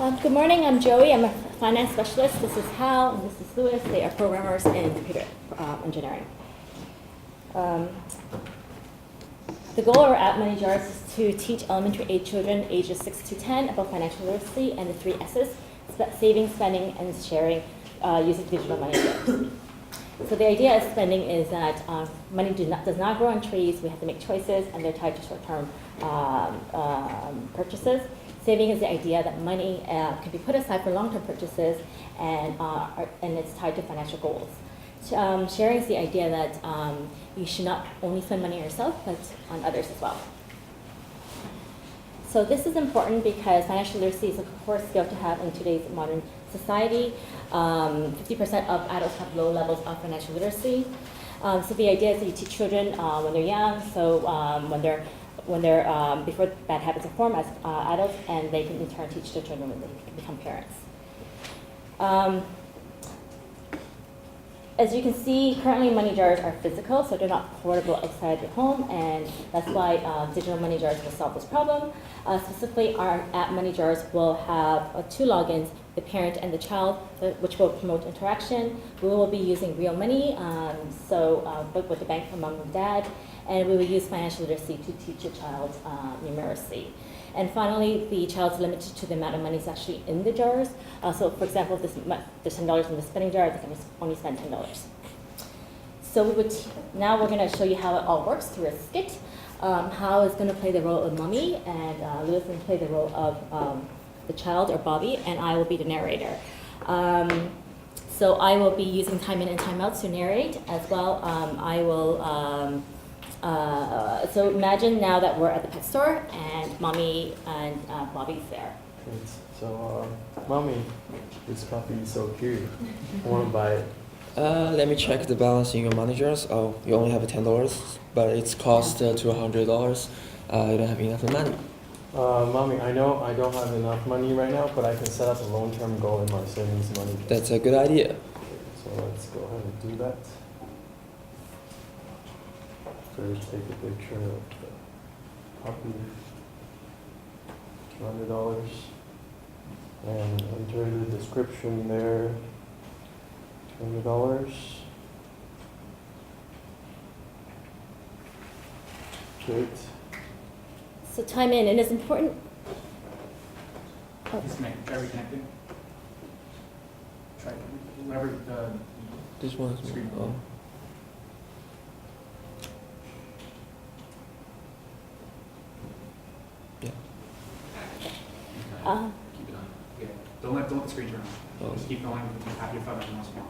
Good morning, I'm Joey. I'm a finance specialist. This is Hal and this is Louis. They are programmers in computer engineering. The goal at Money Jars is to teach elementary age children ages 6 to 10 about financial literacy and the 3 S's, saving, spending, and sharing using digital money jars. So the idea of spending is that money does not grow on trees. We have to make choices, and they're tied to short-term purchases. Saving is the idea that money can be put aside for long-term purchases, and it's tied to financial goals. Sharing is the idea that you should not only spend money on yourself, but on others as well. So this is important because financial literacy is a core skill to have in today's modern society. 50% of adults have low levels of financial literacy. So the idea is that you teach children when they're young, so when they're before bad habits are formed as adults, and they can in turn teach their children when they become parents. As you can see, currently money jars are physical, so they're not portable outside your home, and that's why digital money jars will solve this problem. Specifically, our app Money Jars will have 2 logins, the parent and the child, which will promote interaction. We will be using real money, with the bank for mom and dad, and we will use financial literacy to teach your child numeracy. And finally, the child's limited to the amount of money is actually in the jars. So for example, if there's $10 in the spending jar, they can only spend $10. So now we're going to show you how it all works through a skit. Hal is going to play the role of mommy, and Louis is going to play the role of the child, or Bobby, and I will be the narrator. So I will be using time in and time out to narrate as well. So imagine now that we're at the pet store and mommy and Bobby's there. Great. So, mommy, this puppy is so cute. I want to buy it. Let me check the balance in your money jars. Oh, you only have $10, but it's cost $200. You don't have enough money. Mommy, I know I don't have enough money right now, but I can set up a long-term goal in my savings money jar. That's a good idea. So let's go ahead and do that. First, take a picture of the puppy, $200, and enter the description there, $200. Great. So time in, and it's important. Disconnect. Try reconnecting. Try whatever This one's screen. oh. Yeah. Uh, Keep it on. Yeah. Don't let the screen turn on. Oh. Just keep going. Have your phone on the small.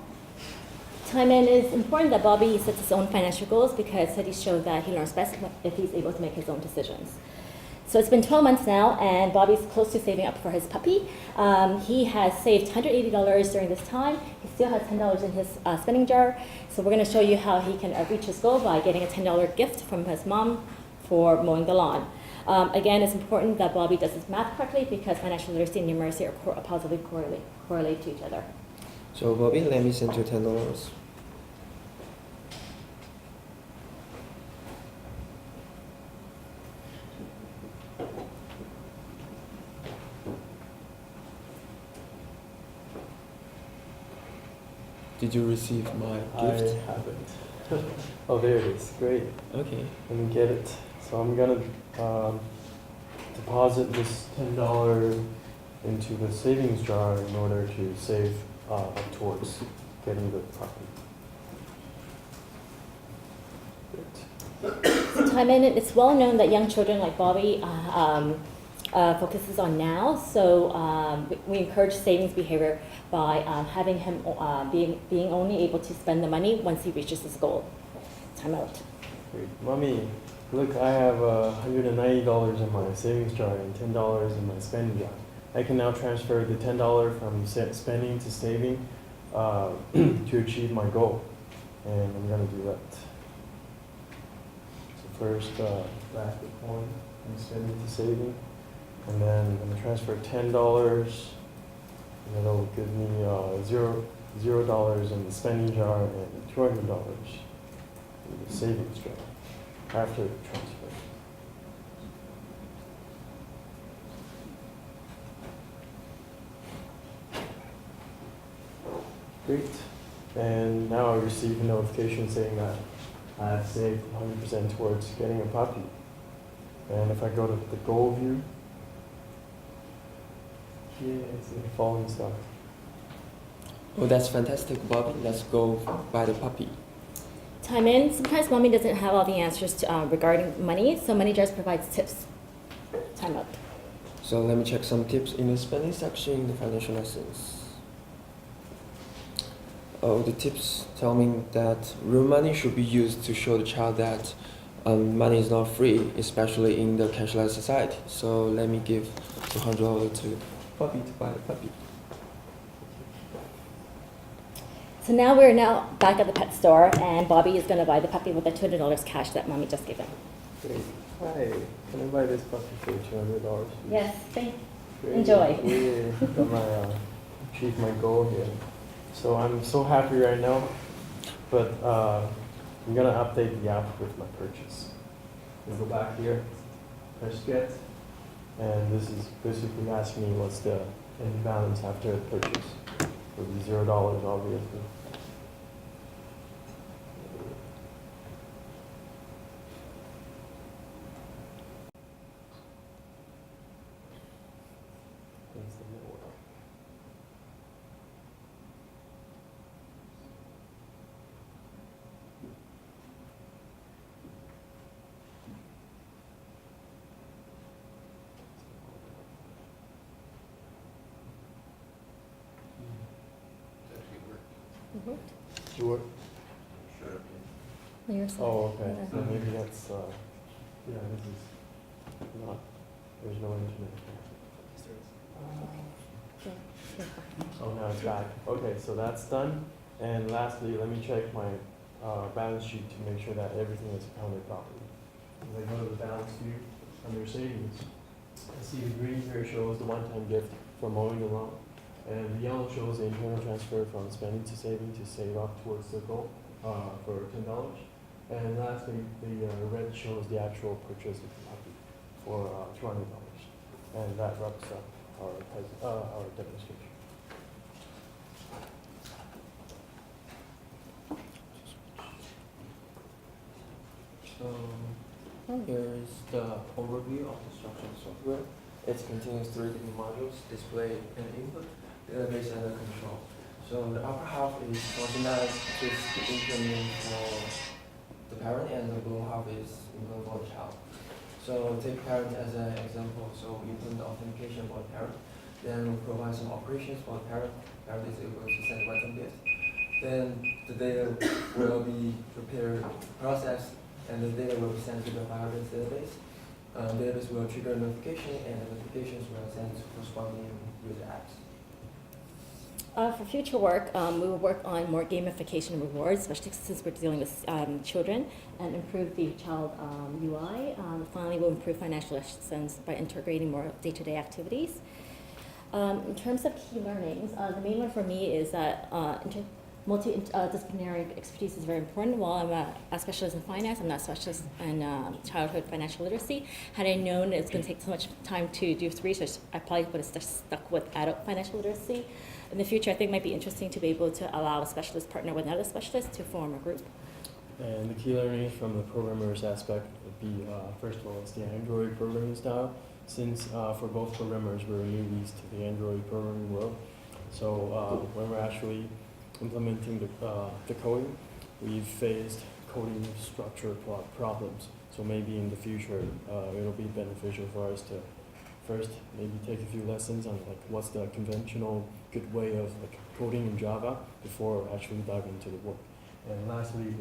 Time in is important that Bobby sets his own financial goals because studies show that he learns best if he's able to make his own decisions. So it's been 12 months now, and Bobby's close to saving up for his puppy. He has saved $180 during this time. He still has $10 in his spending jar. So we're going to show you how he can reach his goal by getting a $10 gift from his mom for mowing the lawn. Again, it's important that Bobby does his math correctly because financial literacy and numeracy are positively correlate to each other. So Bobby, let me send you $10. Did you receive my gift? I haven't. Oh, there it is. Great. Okay. Let me get it. So I'm gonna deposit this $10 into the savings jar in order to save up towards getting the puppy. Great. Time in, it's well known that young children like Bobby focuses on now, so we encourage savings behavior by having him being only able to spend the money once he reaches his goal. Time out. Great. Mommy, look, I have $190 in my savings jar and $10 in my spending jar. I can now transfer the $10 from spending to saving to achieve my goal, and I'm gonna do that. So first, back the coin from spending to saving, and then I'm gonna transfer $10, and it'll give me $0 in the spending jar and $200 in the savings jar after the transfer. Great. And now I receive a notification saying that I've saved 100% towards getting a puppy. And if I go to the goal view, yeah, it's in falling stuff. Oh, that's fantastic, Bobby. Let's go buy the puppy. Time in. Sometimes mommy doesn't have all the answers to, regarding money, so Money Jars provides tips. Time up. So let me check some tips in the spending section in the financial lessons. Oh, the tips tell me that real money should be used to show the child that money is not free, especially in the cashless society. So let me give $200 to puppy to buy the puppy. So now we're back at the pet store, and Bobby is going to buy the puppy with the $200 cash that mommy just gave him. Great. Hi. Can I buy this puppy for $200? Yes, thank Great. Enjoy. Yeah, got my achieved my goal here. So I'm so happy right now, but I'm gonna update the app with my purchase. We go back here, press get, and this is basically asking me what's the end balance after the purchase. It'll be $0 obviously. That's the middle one. It's actually worked. you. You what? Shut up. You're so- Oh, okay. Yeah. So maybe that's, yeah, this is not, there's no internet. Oh, now it's back. Okay, so that's done. And lastly, let me check my balance sheet to make sure that everything is accounted properly. As I go to the balance view, under savings, I see the green here shows the one-time gift for mowing the lawn. And the yellow shows the internal transfer from spending to saving to save up towards the goal for $10. And lastly, the red shows the actual purchase of the puppy for $200. And that wraps up our demonstration. So here is the overview of the structure and software. It contains 3 different modules: display and input, database and control. So the upper half is organized just the implement for the parent, and the lower half is implement for the child. So take parent as an example. So we implement the authentication for the parent. Then we provide some operations for the parent. Parent is able to send ransom gift. Then the data will be prepared, processed, and the data will be sent to the Firebase database. Database will trigger a notification, and the notifications will send to corresponding user apps. For future work, we will work on more gamification rewards, especially since we're dealing with children, and improve the child UI. Finally, we'll improve financial lessons by integrating more day-to-day activities. In terms of key learnings, the main one for me is that multidisciplinary expertise is very important. While I'm a specialist in finance, I'm not a specialist in childhood financial literacy. Had I known it's going to take so much time to do research, I probably would have stuck with adult financial literacy. In the future, I think it might be interesting to be able to allow a specialist partner with another specialist to form a group. And the key learnings from the programmer's aspect would be, first of all, it's the Android programming style. Since for both programmers, we're newbies to the Android programming world. So when we're actually implementing the coding, we've faced coding structure problems. So maybe in the future, it'll be beneficial for us to first maybe take a few lessons on like what's the conventional good way of like coding in Java before actually diving into the work. And lastly,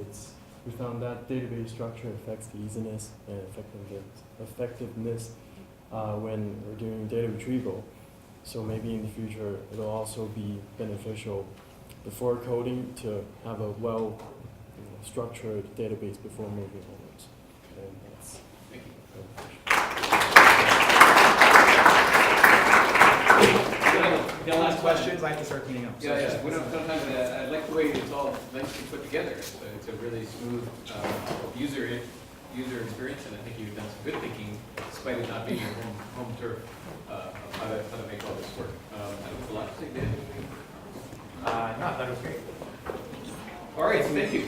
we found that database structure affects the easiness and effectiveness when we're doing data retrieval. So maybe in the future, it'll also be beneficial before coding to have a structured database before moving onwards. And that's Thank you. If y'all ask questions, I have to start cleaning up. Yeah, yeah. We don't, sometimes I like the way it's all nicely put together. It's a really smooth user experience, and I think you've done some good thinking, despite it not being your home turf, of how to make all this work. There's a lot to say, Dave. Not that okay? All right, thank you.